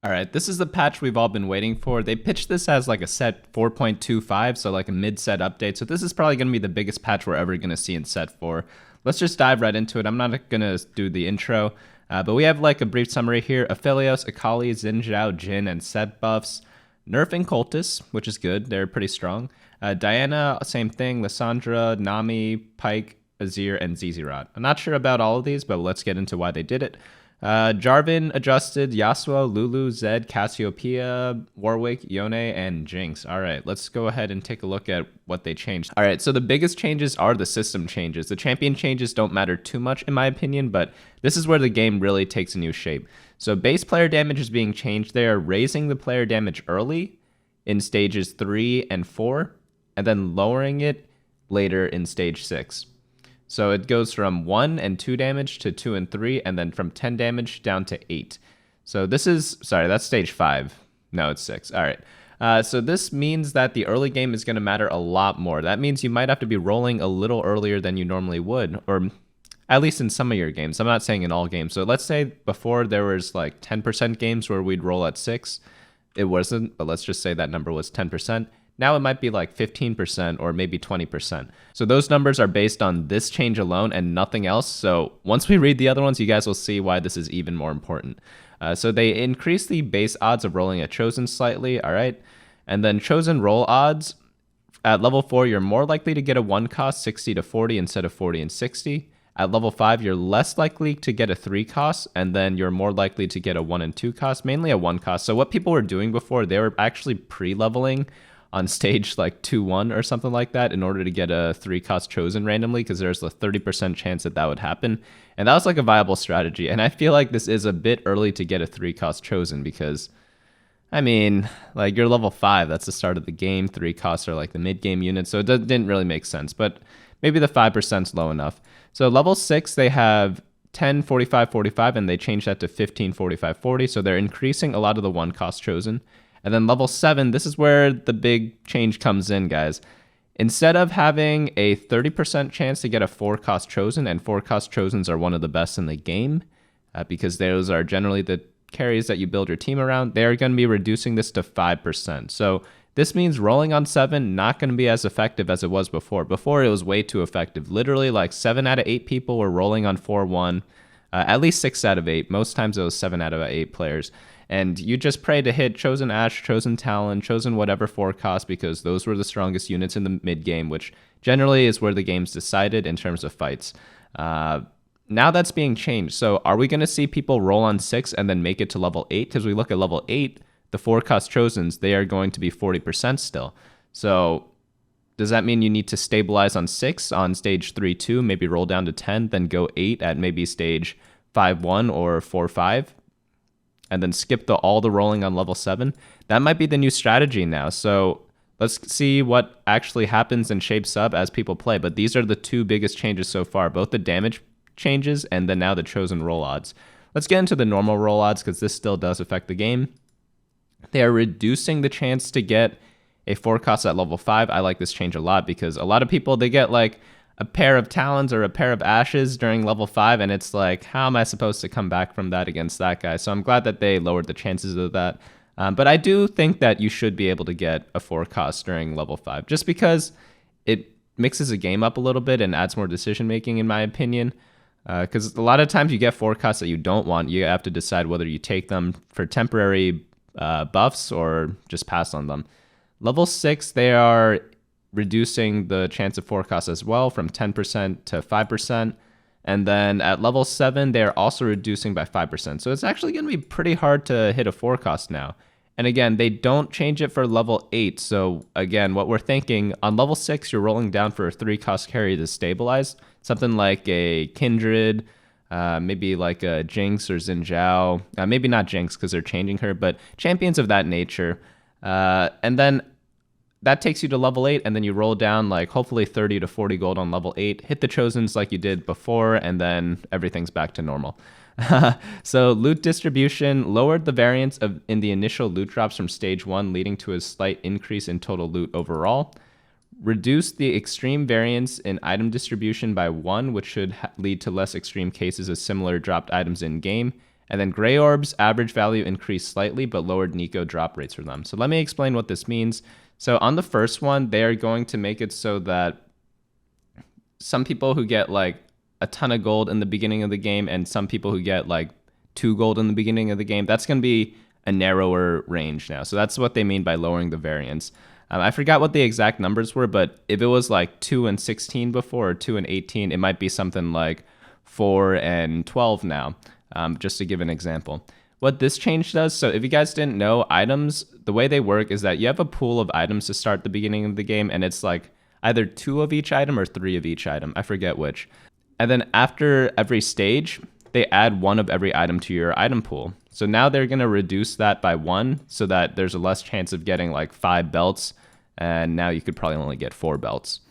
All right, this is the patch we've all been waiting for. They pitched this as like a Sett 4.25, so like a mid-set update. So this is probably going to be the biggest patch we're ever going to see in Sett 4. Let's just dive right into it. I'm not going to do the intro, but we have like a brief summary here. Aphelios, Akali, Xin Zhao, Jhin, and Sett buffs. Nerfing Cultist, which is good. They're pretty strong. Diana, same thing. Lissandra, Nami, Pyke, Azir, and Zz'Rot. I'm not sure about all of these, but let's get into why they did it. Jarvan adjusted, Yasuo, Lulu, Zed, Cassiopeia, Warwick, Yone, and Jinx. All right, let's go ahead and take a look at what they changed. All right, so the biggest changes are the system changes. The champion changes don't matter too much in my opinion, but this is where the game really takes a new shape. So base player damage is being changed. They are raising the player damage early in stages 3 and 4, and then lowering it later in stage 6. So it goes from 1 and 2 damage to 2 and 3, and then from 10 damage down to 8. So this is, sorry, that's stage 5. No, it's 6. All right. So this means that the early game is going to matter a lot more. That means you might have to be rolling a little earlier than you normally would, or at least in some of your games. I'm not saying in all games. So let's say before there was like 10% games where we'd roll at 6. It wasn't, but let's just say that number was 10%. Now it might be like 15% or maybe 20%. So those numbers are based on this change alone and nothing else. So once we read the other ones, you guys will see why this is even more important. So they increase the base odds of rolling a Chosen slightly, all right? And then Chosen roll odds, at level 4, you're more likely to get a 1 cost 60 to 40 instead of 40 and 60. At level 5, you're less likely to get a 3 cost, and then you're more likely to get a 1 and 2 cost, mainly a 1 cost. So what people were doing before, they were actually pre-leveling on stage like 2-1 or something like that in order to get a 3 cost Chosen randomly, because there's a 30% chance that that would happen. And that was like a viable strategy. And I feel like this is a bit early to get a 3 cost Chosen because, I mean, like you're level 5, that's the start of the game. 3 costs are like the mid-game unit, so it didn't really make sense. But maybe the 5%'s low enough. So level 6, they have 10, 45, 45, and they changed that to 15, 45, 40. So they're increasing a lot of the 1 cost Chosen. And then level 7, this is where the big change comes in, guys. Instead of having a 30% chance to get a 4 cost Chosen, and 4 cost Chosens are one of the best in the game, because those are generally the carries that you build your team around, they are going to be reducing this to 5%. So this means rolling on 7 not going to be as effective as it was before. Before, it was way too effective. Literally, like 7 out of 8 people were rolling on 4-1. At least 6 out of 8. Most times it was 7 out of 8 players. And you just pray to hit Chosen Ashe, Chosen Talon, Chosen whatever 4 cost, because those were the strongest units in the mid game, which generally is where the game's decided in terms of fights. Now that's being changed. So are we going to see people roll on 6 and then make it to level 8? Because we look at level 8, the 4 cost Chosens, they are going to be 40% still. So does that mean you need to stabilize on 6 on stage 3-2, maybe roll down to 10, then go 8 at maybe stage 5-1 or 4-5? And then skip all the rolling on level 7. That might be the new strategy now. So let's see what actually happens and shapes up as people play. But these are the 2 biggest changes so far, both the damage changes and then now the Chosen roll odds. Let's get into the normal roll odds because this still does affect the game. They are reducing the chance to get a 4 cost at level 5. I like this change a lot because a lot of people, they get like a pair of Talons or a pair of Ashes during level 5, and it's like, how am I supposed to come back from that against that guy? So I'm glad that they lowered the chances of that. But I do think that you should be able to get a 4 cost during level 5, just because it mixes the game up a little bit and adds more decision making, in my opinion. Because a lot of times you get 4 costs that you don't want. You have to decide whether you take them for temporary buffs or just pass on them. Level 6, they are reducing the chance of 4 costs as well from 10% to 5%. And then at level 7, they're also reducing by 5%. So it's actually going to be pretty hard to hit a 4 cost now. And again, they don't change it for level 8. So again, what we're thinking, on level 6, you're rolling down for a 3 cost carry to stabilize. Something like a Kindred, maybe like a Jinx or Xin Zhao. Maybe not Jinx because they're changing her, but champions of that nature. And then that takes you to level 8, and then you roll down like hopefully 30 to 40 gold on level 8, hit the Chosens like you did before, and then everything's back to normal. So loot distribution lowered the variance in the initial loot drops from stage 1, leading to a slight increase in total loot overall. Reduced the extreme variance in item distribution by 1, which should lead to less extreme cases of similar dropped items in game. And then gray orbs, average value increased slightly, but lowered Nico drop rates for them. So let me explain what this means. So on the first one, they are going to make it so that some people who get like a ton of gold in the beginning of the game and some people who get like 2 gold in the beginning of the game, that's going to be a narrower range now. So that's what they mean by lowering the variance. I forgot what the exact numbers were, but if it was like 2 and 16 before or 2 and 18, it might be something like 4 and 12 now, just to give an example. What this change does, so if you guys didn't know, items, the way they work is that you have a pool of items to start the beginning of the game, and it's like either 2 of each item or 3 of each item. I forget which. And then after every stage, they add 1 of every item to your item pool. So now they're going to reduce that by 1 so that there's a less chance of getting like 5 belts. And now you could probably only get 4 belts,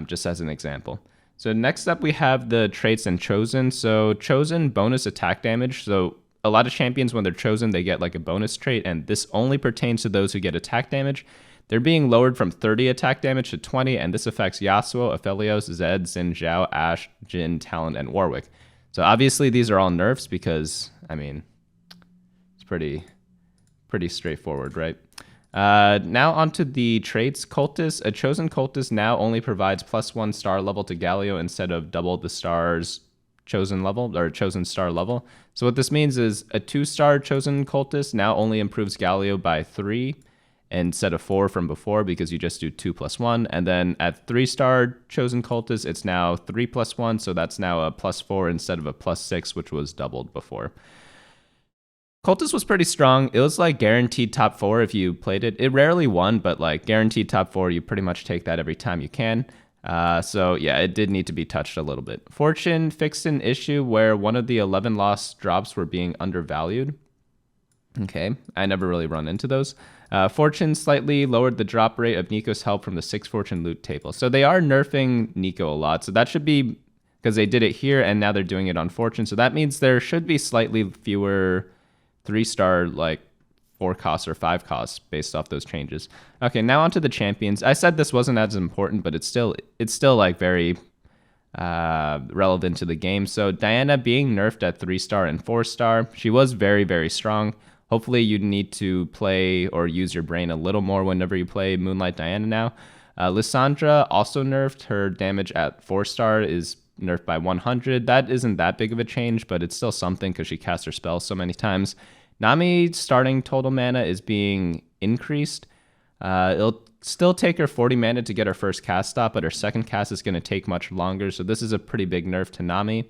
just as an example. So next up we have the traits and Chosen. So Chosen, bonus attack damage. So a lot of champions, when they're chosen, they get like a bonus trait, and this only pertains to those who get attack damage. They're being lowered from 30 attack damage to 20, and this affects Yasuo, Aphelios, Zed, Xin, Zhao, Ashe, Jhin, Talon, and Warwick. So obviously these are all nerfs because, I mean, it's pretty straightforward, right? Now onto the traits. Cultist. A chosen cultist now only provides +1 star level to Galio instead of double the star's chosen level or chosen star level. So what this means is a 2-star chosen cultist now only improves Galio by 3 instead of 4 from before, because you just do 2 + 1. And then at 3-star chosen cultist, it's now 3 + 1, so that's now a +4 instead of a +6, which was doubled before. Cultist was pretty strong. It was like guaranteed top 4 if you played it. It rarely won, but like guaranteed top 4, you pretty much take that every time you can. So yeah, it did need to be touched a little bit. Fortune fixed an issue where one of the 11 lost drops were being undervalued. Okay, I never really run into those. Fortune slightly lowered the drop rate of Nico's help from the 6 Fortune loot table. So they are nerfing Nico a lot. So that should be because they did it here and now they're doing it on Fortune. So that means there should be slightly fewer 3-star like 4 costs or 5 costs based off those changes. Okay, now onto the champions. I said this wasn't as important, but it's still like very relevant to the game. So Diana being nerfed at 3-star and 4-star. She was very, very strong. Hopefully you need to play or use your brain a little more whenever you play Moonlight Diana now. Lissandra also nerfed. Her damage at 4-star is nerfed by 100. That isn't that big of a change, but it's still something because she casts her spells so many times. Nami's starting total mana is being increased. It'll still take her 40 mana to get her first cast stop, but her second cast is going to take much longer, so this is a pretty big nerf to Nami.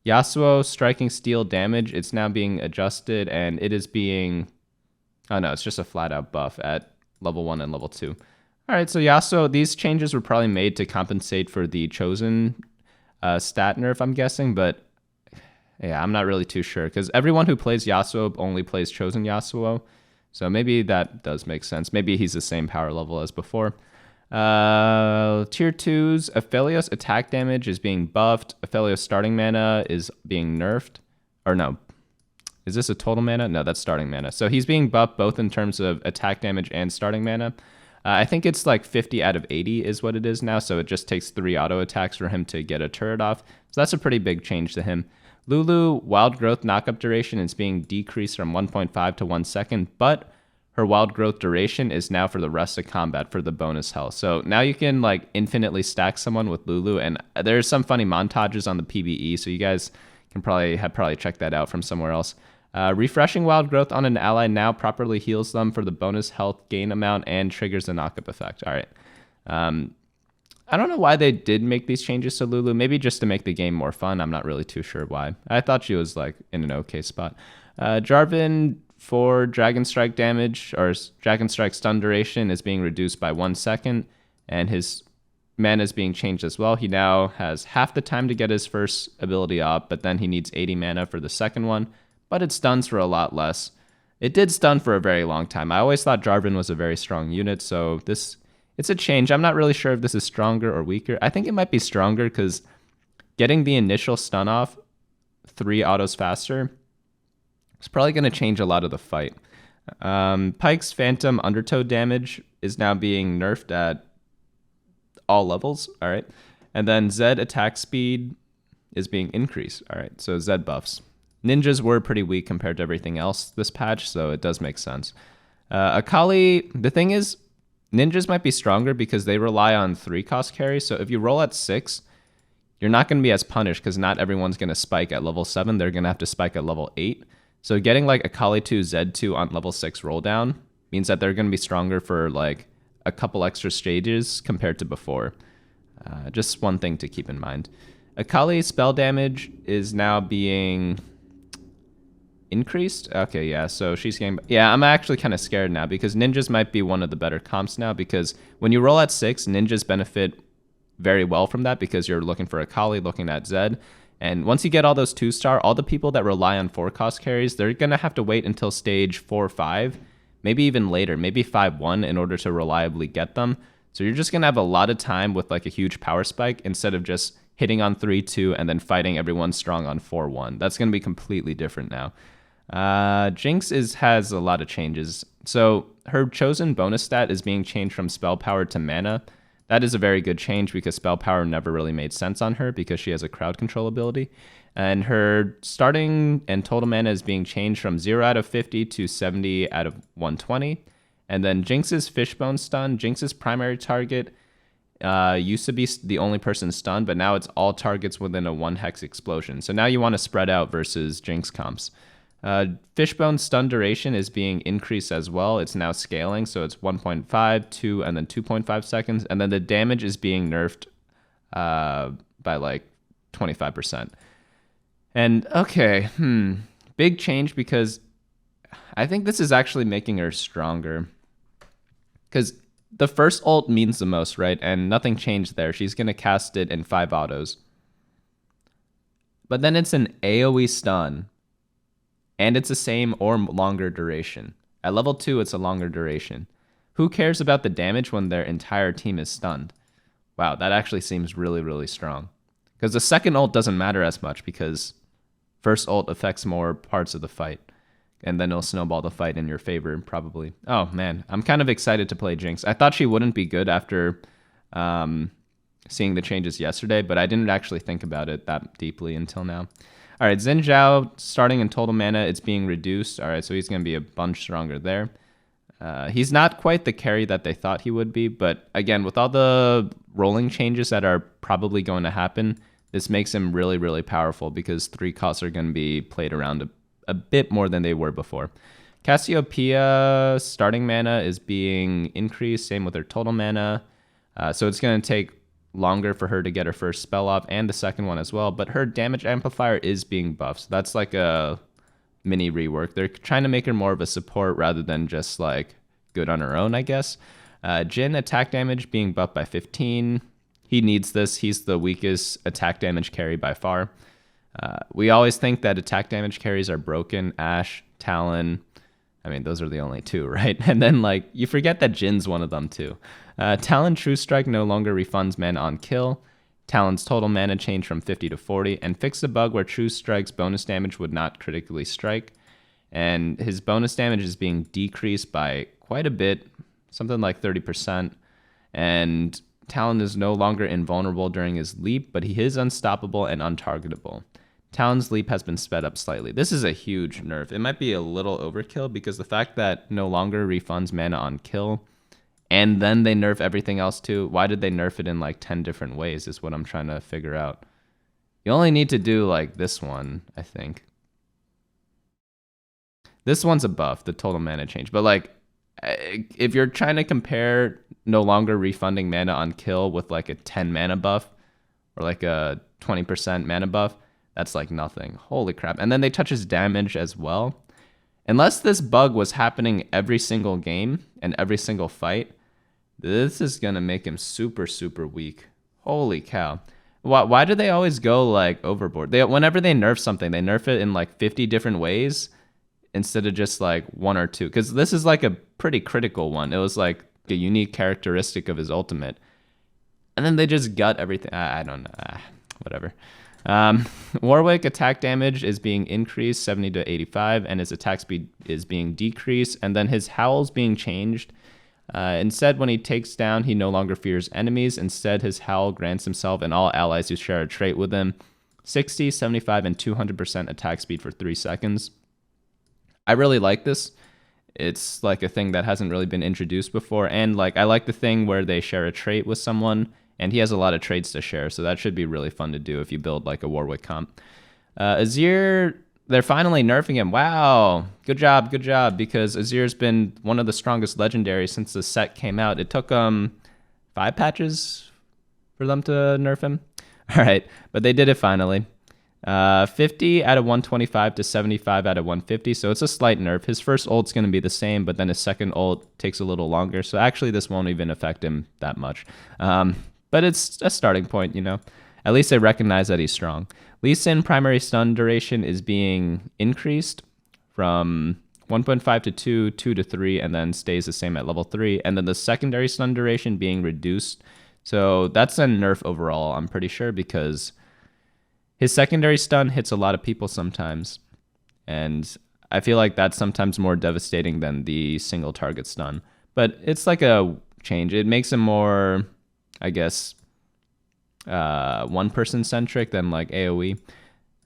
Yasuo striking steel damage, it's now being adjusted, and it is being... Oh no, it's just a flat-out buff at level 1 and level 2. Alright, so Yasuo, these changes were probably made to compensate for the Chosen stat nerf, I'm guessing, but yeah, I'm not really too sure, because everyone who plays Yasuo only plays Chosen Yasuo, so maybe that does make sense. Maybe he's the same power level as before. Tier 2's Aphelios attack damage is being buffed. Aphelios starting mana is being nerfed. Or no, is this a total mana? No, that's starting mana. So he's being buffed both in terms of attack damage and starting mana. I think it's like 50 out of 80 is what it is now, so it just takes 3 auto attacks for him to get a turret off. So that's a pretty big change to him. Lulu, wild growth knockup duration is being decreased from 1.5 to 1 second, but her wild growth duration is now for the rest of combat for the bonus health. So now you can like infinitely stack someone with Lulu, and there's some funny montages on the PvE, so you guys can probably check that out from somewhere else. Refreshing wild growth on an ally now properly heals them for the bonus health gain amount and triggers the knockup effect. All right. I don't know why they did make these changes to Lulu. Maybe just to make the game more fun. I'm not really too sure why. I thought she was like in an okay spot. Jarvan for Dragon Strike damage or Dragon Strike stun duration is being reduced by 1 second, and his mana is being changed as well. He now has half the time to get his first ability up, but then he needs 80 mana for the second one, but it stuns for a lot less. It did stun for a very long time. I always thought Jarvan was a very strong unit, so it's a change. I'm not really sure if this is stronger or weaker. I think it might be stronger because getting the initial stun off 3 autos faster is probably going to change a lot of the fight. Pyke's Phantom Undertow damage is now being nerfed at all levels. All right. And then Zed attack speed is being increased. All right. So Zed buffs. Ninjas were pretty weak compared to everything else this patch, so it does make sense. Akali, the thing is, ninjas might be stronger because they rely on 3-cost carry. So if you roll at 6, you're not going to be as punished because not everyone's going to spike at level 7. They're going to have to spike at level 8. So getting like Akali 2, Zed 2 on level 6 roll down means that they're going to be stronger for like a couple extra stages compared to before. Just one thing to keep in mind. Akali's spell damage is now being increased. Okay, yeah, so she's getting... Yeah, I'm actually kind of scared now because ninjas might be one of the better comps now because when you roll at 6, ninjas benefit very well from that because you're looking for Akali, looking at Zed. And once you get all those 2-star, all the people that rely on 4-cost carries, they're going to have to wait until stage 4 or 5, maybe even later, maybe 5-1 in order to reliably get them. So you're just going to have a lot of time with like a huge power spike instead of just hitting on 3-2 and then fighting everyone strong on 4-1. That's going to be completely different now. Jinx has a lot of changes. So her chosen bonus stat is being changed from spell power to mana. That is a very good change because spell power never really made sense on her because she has a crowd control ability. And her starting and total mana is being changed from 0 out of 50 to 70 out of 120. And then Jinx's Fishbone stun, Jinx's primary target used to be the only person stunned, but now it's all targets within a 1-hex explosion. So now you want to spread out versus Jinx comps. Fishbone stun duration is being increased as well. It's now scaling, so it's 1.5, 2, and then 2.5 seconds. And then the damage is being nerfed by like 25%. And okay, big change because I think this is actually making her stronger. Because the first ult means the most, right? And nothing changed there. She's going to cast it in 5 autos. But then it's an AoE stun. And it's the same or longer duration. At level 2, it's a longer duration. Who cares about the damage when their entire team is stunned? Wow, that actually seems really, really strong. Because the second ult doesn't matter as much because first ult affects more parts of the fight. And then it'll snowball the fight in your favor, probably. Oh, man, I'm kind of excited to play Jinx. I thought she wouldn't be good after seeing the changes yesterday, but I didn't actually think about it that deeply until now. All right, Xin Zhao, starting in total mana, it's being reduced. All right, so he's going to be a bunch stronger there. He's not quite the carry that they thought he would be, but again, with all the rolling changes that are probably going to happen, this makes him really, really powerful because 3 costs are going to be played around a bit more than they were before. Cassiopeia, starting mana is being increased, same with her total mana. So it's going to take longer for her to get her first spell off and the second one as well, but her damage amplifier is being buffed. So that's like a mini rework. They're trying to make her more of a support rather than just like good on her own, I guess. Jhin attack damage being buffed by 15. He needs this. He's the weakest attack damage carry by far. We always think that attack damage carries are broken. Ashe, Talon, I mean, those are the only 2, right? And then, like, you forget that Jin's one of them, too. Talon True Strike no longer refunds mana on kill. Talon's total mana changed from 50 to 40, and fixed a bug where True Strike's bonus damage would not critically strike. And his bonus damage is being decreased by quite a bit, something like 30%. And Talon is no longer invulnerable during his leap, but he is unstoppable and untargetable. Talon's leap has been sped up slightly. This is a huge nerf. It might be a little overkill because the fact that no longer refunds mana on kill and then they nerf everything else too. Why did they nerf it in like 10 different ways is what I'm trying to figure out. You only need to do like this one, I think. This one's a buff, the total mana change. But like if you're trying to compare no longer refunding mana on kill with like a 10 mana buff or like a 20% mana buff, that's like nothing. Holy crap. And then they touch his damage as well. Unless this bug was happening every single game and every single fight, this is going to make him super, super weak. Holy cow. Why do they always go like overboard? Whenever they nerf something, they nerf it in like 50 different ways instead of just like 1 or 2. Because this is like a pretty critical one. It was like a unique characteristic of his ultimate. And then they just gut everything. I don't know. Whatever. Warwick attack damage is being increased 70 to 85, and his attack speed is being decreased, and then his howl's being changed. Instead, when he takes down, he no longer fears enemies. Instead, his howl grants himself and all allies who share a trait with him 60, 75, and 200% attack speed for 3 seconds. I really like this. It's like a thing that hasn't really been introduced before. And like I like the thing where they share a trait with someone, and he has a lot of traits to share. So that should be really fun to do if you build like a Warwick comp. Azir, they're finally nerfing him. Wow. Good job. Good job. Because Azir's been one of the strongest legendaries since the Sett came out. It took 5 patches for them to nerf him. All right. But they did it finally. 50 out of 125 to 75 out of 150. So it's a slight nerf. His first ult's going to be the same, but then his second ult takes a little longer. So actually this won't even affect him that much. But it's a starting point, you know. At least they recognize that he's strong. Lee Sin primary stun duration is being increased from 1.5 to 2, 2 to 3, and then stays the same at level 3. And then the secondary stun duration being reduced. So that's a nerf overall, I'm pretty sure, because his secondary stun hits a lot of people sometimes. And I feel like that's sometimes more devastating than the single target stun. But it's like a change. It makes him more, I guess, one-person centric than like AoE.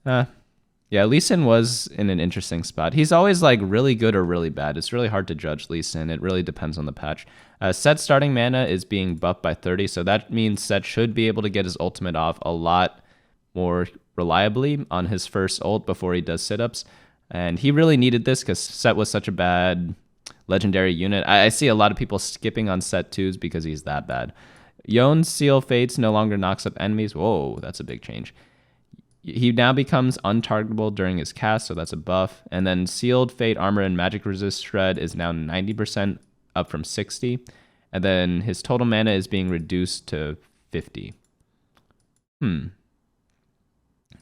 Yeah, Lee Sin was in an interesting spot. He's always like really good or really bad. It's really hard to judge Lee Sin. It really depends on the patch. Sett's starting mana is being buffed by 30, so that means Sett should be able to get his ultimate off a lot more reliably on his first ult before he does sit-ups. And he really needed this because Sett was such a bad legendary unit. I see a lot of people skipping on Sett 2s because he's that bad. Yone's Seal Fates no longer knocks up enemies. Whoa, that's a big change. He now becomes untargetable during his cast, so that's a buff. And then Sealed Fate Armor and Magic Resist Shred is now 90% up from 60. And then his total mana is being reduced to 50.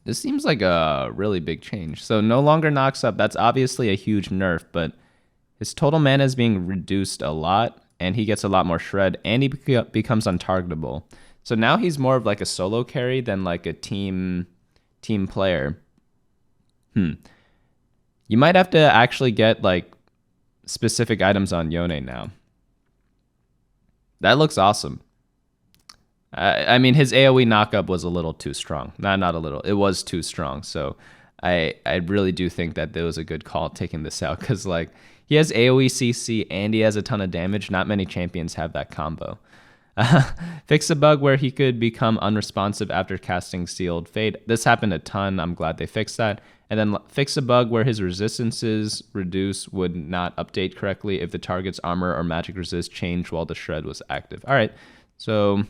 This seems like a really big change. So no longer knocks up. That's obviously a huge nerf, but his total mana is being reduced a lot, and he gets a lot more shred, and he becomes untargetable. So now he's more of like a solo carry than like a team player. You might have to actually get like specific items on Yone now. That looks awesome. I mean, his AoE knockup was a little too strong. Not a little. It was too strong. So I really do think that there was a good call taking this out, because like he has AoE CC and he has a ton of damage. Not many champions have that combo. Fix a bug where he could become unresponsive after casting Sealed Fate. This happened a ton. I'm glad they fixed that. And then fix a bug where his resistances reduce would not update correctly if the target's armor or magic resist changed while the shred was active. All right, so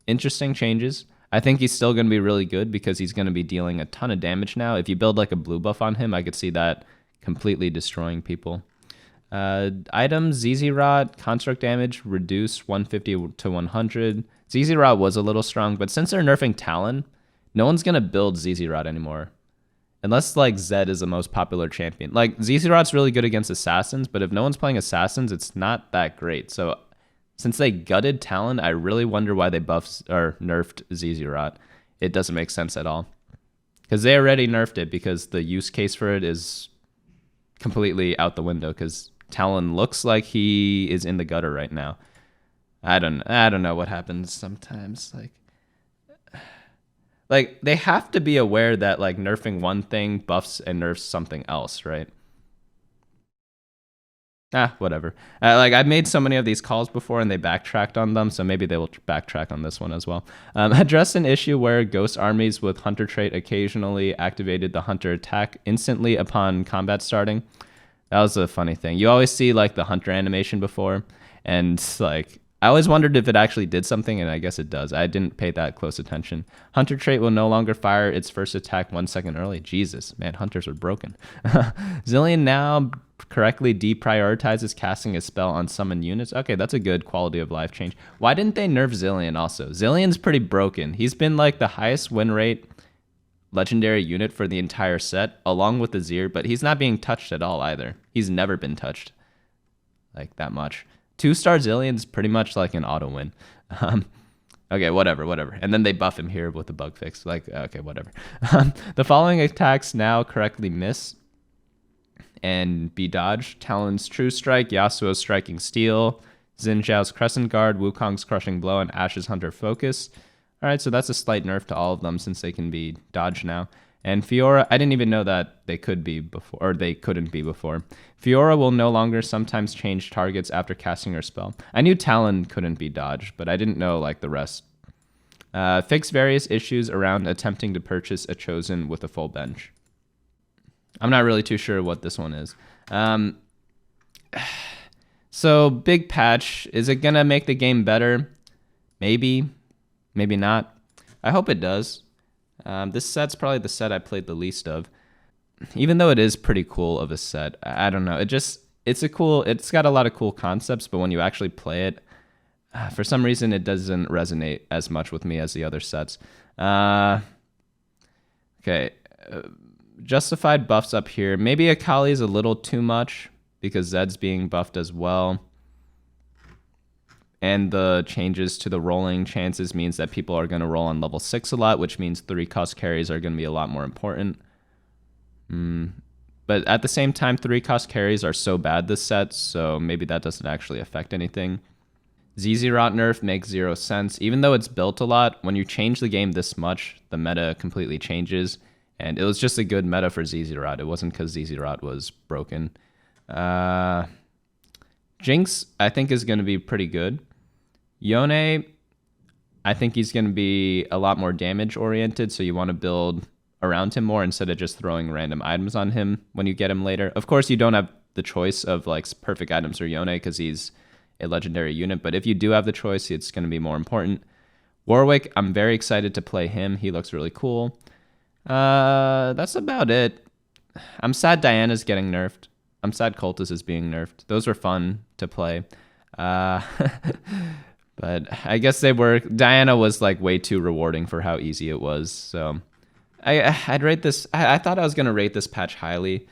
interesting changes. I think he's still going to be really good because he's going to be dealing a ton of damage now. If you build like a blue buff on him, I could see that completely destroying people. Items, ZZ Rot, construct damage, reduced 150 to 100. ZZ Rot was a little strong, but since they're nerfing Talon, no one's going to build ZZ Rot anymore. Unless like Zed is the most popular champion. Like ZZ Rot's really good against assassins, but if no one's playing assassins, it's not that great. So since they gutted Talon, I really wonder why they buffed or nerfed ZZ Rot. It doesn't make sense at all. Because they already nerfed it because the use case for it is completely out the window, because Talon looks like he is in the gutter right now. I don't know what happens sometimes. Like they have to be aware that like nerfing one thing buffs and nerfs something else, right? Whatever. Like I've made so many of these calls before and they backtracked on them, so maybe they will backtrack on this one as well. Address an issue where ghost armies with hunter trait occasionally activated the hunter attack instantly upon combat starting. That was a funny thing. You always see like the hunter animation before, and like I always wondered if it actually did something, and I guess it does. I didn't pay that close attention. Hunter trait will no longer fire its first attack 1 second early. Jesus, man, hunters are broken. Zillion now correctly deprioritizes casting a spell on summoned units. Okay, that's a good quality of life change. Why didn't they nerf Zillion also? Zillion's pretty broken. He's been like the highest win rate legendary unit for the entire set, along with Azir, but he's not being touched at all either. He's never been touched like that much. 2-star Zillion's pretty much like an auto win. Okay, whatever. And then they buff him here with the bug fix. Like, okay, whatever. The following attacks now correctly miss and be dodged: Talon's True Strike, Yasuo's Striking Steel, Xin Zhao's Crescent Guard, Wukong's Crushing Blow, and Ash's Hunter Focus. All right, so that's a slight nerf to all of them since they can be dodged now. And Fiora, I didn't even know that they could be before, or they couldn't be before. Fiora will no longer sometimes change targets after casting her spell. I knew Talon couldn't be dodged, but I didn't know like the rest. Fix various issues around attempting to purchase a chosen with a full bench. I'm not really too sure what this one is. So big patch. Is it gonna make the game better? Maybe, maybe not. I hope it does. This set's probably the set I played the least of. Even though it is pretty cool of a set, I don't know. It's got a lot of cool concepts, but when you actually play it, for some reason it doesn't resonate as much with me as the other sets. Okay, justified buffs up here. Maybe Akali is a little too much because Zed's being buffed as well. And the changes to the rolling chances means that people are going to roll on level 6 a lot, which means 3-cost carries are going to be a lot more important. But at the same time, 3-cost carries are so bad this set, so maybe that doesn't actually affect anything. ZZ-Rot nerf makes 0 sense. Even though it's built a lot, when you change the game this much, the meta completely changes. And it was just a good meta for ZZ-Rot. It wasn't because ZZ-Rot was broken. Jinx, I think, is going to be pretty good. Yone, I think he's going to be a lot more damage-oriented, so you want to build around him more instead of just throwing random items on him when you get him later. Of course, you don't have the choice of like perfect items for Yone because he's a legendary unit, but if you do have the choice, it's going to be more important. Warwick, I'm very excited to play him. He looks really cool. That's about it. I'm sad Diana's getting nerfed. I'm sad Cultist is being nerfed. Those were fun to play. But I guess they were. Diana was like way too rewarding for how easy it was. So I'd rate this. I thought I was going to rate this patch highly.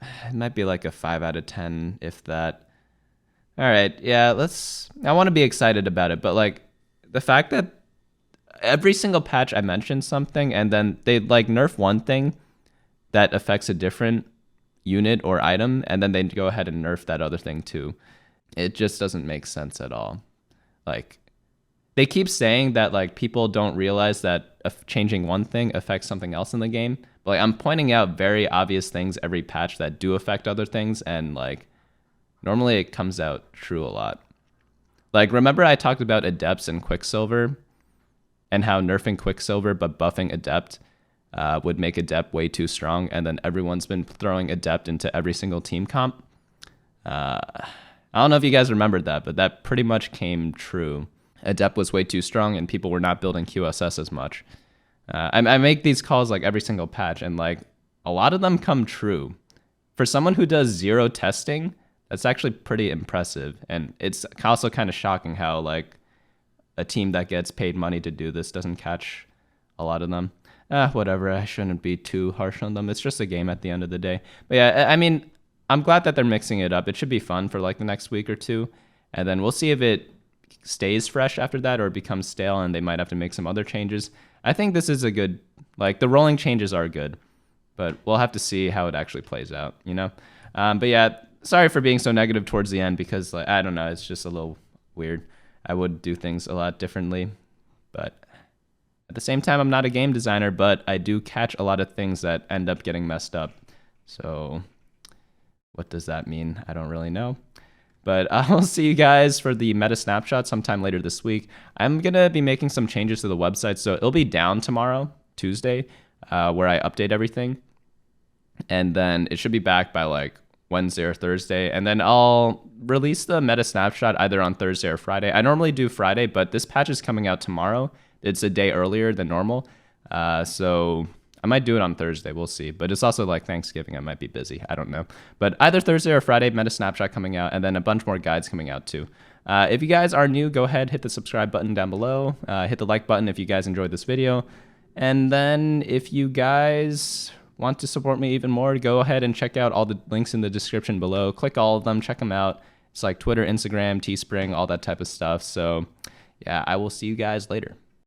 It might be like a 5 out of 10, if that. All right. Yeah, I want to be excited about it. But like the fact that every single patch I mentioned something and then they like nerf one thing that affects a different unit or item, and then they go ahead and nerf that other thing too. It just doesn't make sense at all. Like, they keep saying that like people don't realize that changing one thing affects something else in the game. But like, I'm pointing out very obvious things every patch that do affect other things, and like normally it comes out true a lot. Like, remember I talked about Adepts and Quicksilver and how nerfing Quicksilver but buffing Adept would make Adept way too strong, and then everyone's been throwing Adept into every single team comp. I don't know if you guys remembered that, but that pretty much came true. Adept was way too strong, and people were not building QSS as much. I make these calls like every single patch, and like a lot of them come true. For someone who does 0 testing, that's actually pretty impressive, and it's also kind of shocking how like a team that gets paid money to do this doesn't catch a lot of them. Whatever, I shouldn't be too harsh on them. It's just a game at the end of the day. But yeah, I mean, I'm glad that they're mixing it up. It should be fun for like the next week or two, and then we'll see if it stays fresh after that or becomes stale and they might have to make some other changes. I think this is a good, like the rolling changes are good, but we'll have to see how it actually plays out, you know? But yeah, sorry for being so negative towards the end because like, I don't know, it's just a little weird. I would do things a lot differently, but at the same time, I'm not a game designer, but I do catch a lot of things that end up getting messed up. So what does that mean? I don't really know. But I'll see you guys for the meta snapshot sometime later this week. I'm going to be making some changes to the website, so it'll be down tomorrow, Tuesday, where I update everything. And then it should be back by like Wednesday or Thursday. And then I'll release the meta snapshot either on Thursday or Friday. I normally do Friday, but this patch is coming out tomorrow. It's a day earlier than normal. So I might do it on Thursday. We'll see. But it's also like Thanksgiving. I might be busy. I don't know. But either Thursday or Friday, meta snapshot coming out, and then a bunch more guides coming out too. If you guys are new, go ahead, hit the subscribe button down below. Hit the like button if you guys enjoyed this video. And then if you guys want to support me even more, go ahead and check out all the links in the description below. Click all of them. Check them out. It's like Twitter, Instagram, Teespring, all that type of stuff. So yeah, I will see you guys later.